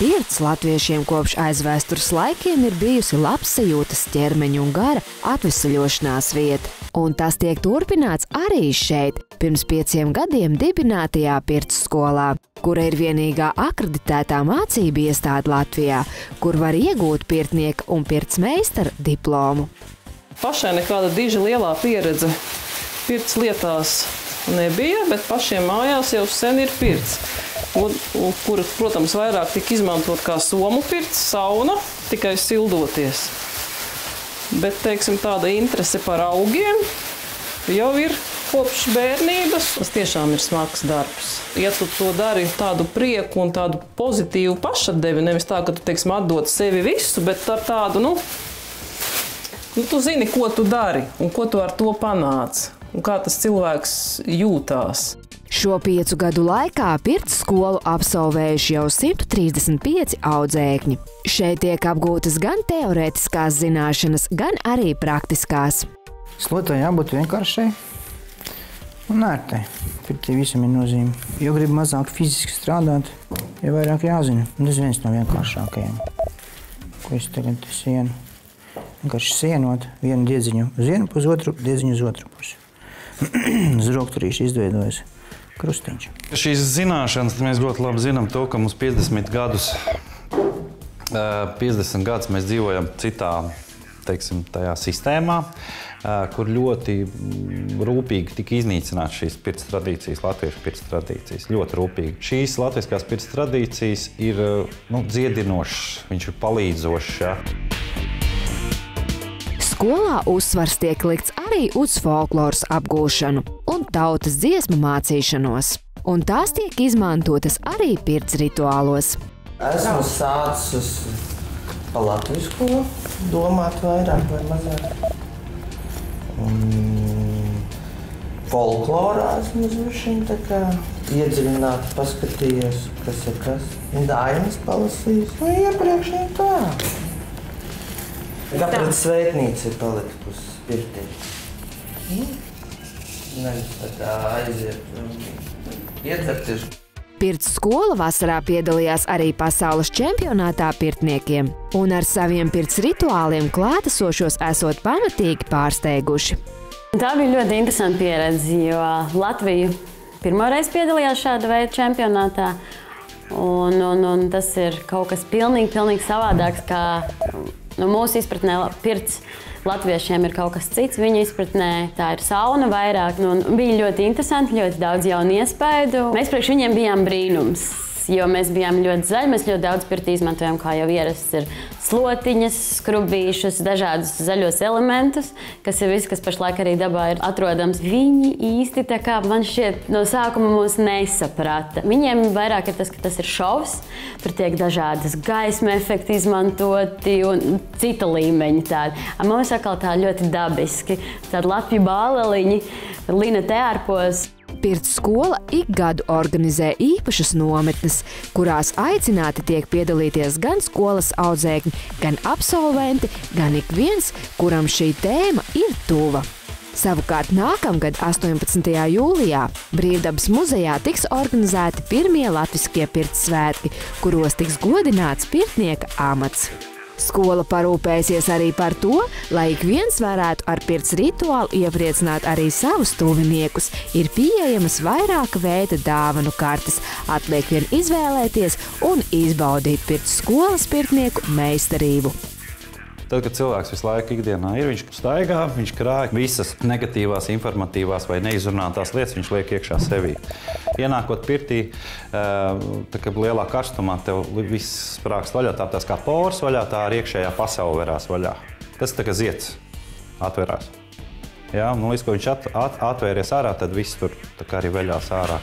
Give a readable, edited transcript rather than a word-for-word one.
Pirts latviešiem kopš aizvēstures laikiem ir bijusi labsajūtas, ķermeņa un gara atvesaļošanās vieta. Un tas tiek turpināts arī šeit, pirms 5 gadiem dibinātajā Pirts skolā, kura ir vienīgā akreditētā mācību iestāde Latvijā, kur var iegūt pirtnieka un pirts meistara diplomu. Pašai nekāda diži lielā pieredze pirts lietās nebija, bet pašiem mājās jau sen ir pirts. Kura, protams, vairāk tika izmantot kā somu pirts, sauna, tikai sildoties. Bet, teiksim, tāda interese par augiem jau ir kopš bērnības. Tas tiešām ir smags darbs. Ja tu to dari tādu prieku un tādu pozitīvu pašatdevi, nevis tā, ka tu, teiksim, atdod sevi visu, bet ar tādu, tu zini, ko tu dari un ko tu ar to panāc un kā tas cilvēks jūtās. Šo 5 gadu laikā Pirts skolu absolvējuši jau 135 audzēkņi. Šeit tiek apgūtas gan teorētiskās zināšanas, gan arī praktiskās. Slotai jābūt vienkāršai un ērtai. Pirtī visam ir nozīme. Jo grib mazāk fiziski strādāt, jo vairāk jāzina. Un tas viens no vienkāršākajiem, ko es tagad sienu. Vienkārši sienot vienu diedziņu uz vienu pusi, otru diedziņu uz otru pusi. Uz rokturīšu izveidojas krustiņš. Šīs zināšanas mēs ļoti labi zinām to, ka mums 50 gadus mēs dzīvojam citā, teiksim, tajā sistēmā, kur ļoti rūpīgi tika iznīcināts šīs pirts tradīcijas, latviešu pirts tradīcijas, ļoti rūpīgi. Šīs latviskās pirts tradīcijas ir dziedinošas, viņš ir palīdzošs. Ja. Skolā uzsvars tiek likts arī uz folkloras apgūšanu un tautas dziesmu mācīšanos. Un tās tiek izmantotas arī pirts rituālos. Esmu sācis pa latvisko domāt vairāk vai mazāk. Folklorā esmu uzvišķiņ tā kā iedziļināti paskatījies, kas ir kas. Dainas palasījis. Iepriekš ne tā. Kāpēc sveitnīca ir palikusi pirtī? Nevis tā aiziet iedzerties. Pirts skola vasarā piedalījās arī pasaules čempionātā pirtniekiem un ar saviem pirts rituāliem klātesošos esot pamatīgi pārsteiguši. Tā bija ļoti interesanta pieredze, jo Latvija pirmoreiz piedalījās šāda veida čempionātā. Un tas ir kaut kas pilnīgi savādāks, kā mūsu izpratnē pirts latviešiem ir kaut kas cits. Viņu izpratnē tā ir sauna vairāk. Bija ļoti interesanti, ļoti daudz jaunu iespēju. Mēs priekš viņiem bijām brīnums, jo mēs bijām ļoti zaļi. Mēs ļoti daudz pirtī izmantojam, kā jau ierasts ir slotiņas, skrubīšus, dažādus zaļos elementus, kas ir viss, kas pašlaik arī dabā ir atrodams. Viņi īsti tā kā man šķiet no sākuma mūs nesaprata. Viņiem vairāk ir tas, ka tas ir šovs, tur tiek dažādas gaisma efekti izmantoti un cita līmeņa tādi. Mums atkal tā ļoti dabiski, tādi lapju bāleliņi, lina tērpos. Pirts skola ik gadu organizē īpašas nometnes, kurās aicināti tiek piedalīties gan skolas audzēkņi, gan absolventi, gan ik viens, kuram šī tēma ir tuva. Savukārt nākamgad 18. jūlijā Brīvdabas muzejā tiks organizēti pirmie latviskie pirts svētki, kuros tiks godināts pirtnieka amats. Skola parūpēsies arī par to, lai ik viens varētu ar pirts rituālu iepriecināt arī savus tuviniekus. Ir pieejamas vairāka veida dāvanu kartes, atliek vien izvēlēties un izbaudīt pirts skolas pirtnieku meistarību. Tad, kad cilvēks visu laiku ikdienā ir, viņš staigā, viņš krāj visas negatīvās, informatīvās vai neizrunātās lietas, viņš liek iekšā sevī. Ienākot pirtī, tā kā lielā karstumā, tev viss sprākst vaļā, tās kā poras vaļā, tā arī iekšējā pasaule verās vaļā. Tas tā kā zieds atverās. Ja, līdz ko viņš atvēries ārā, tad viss tur tā kā arī veļās ārā.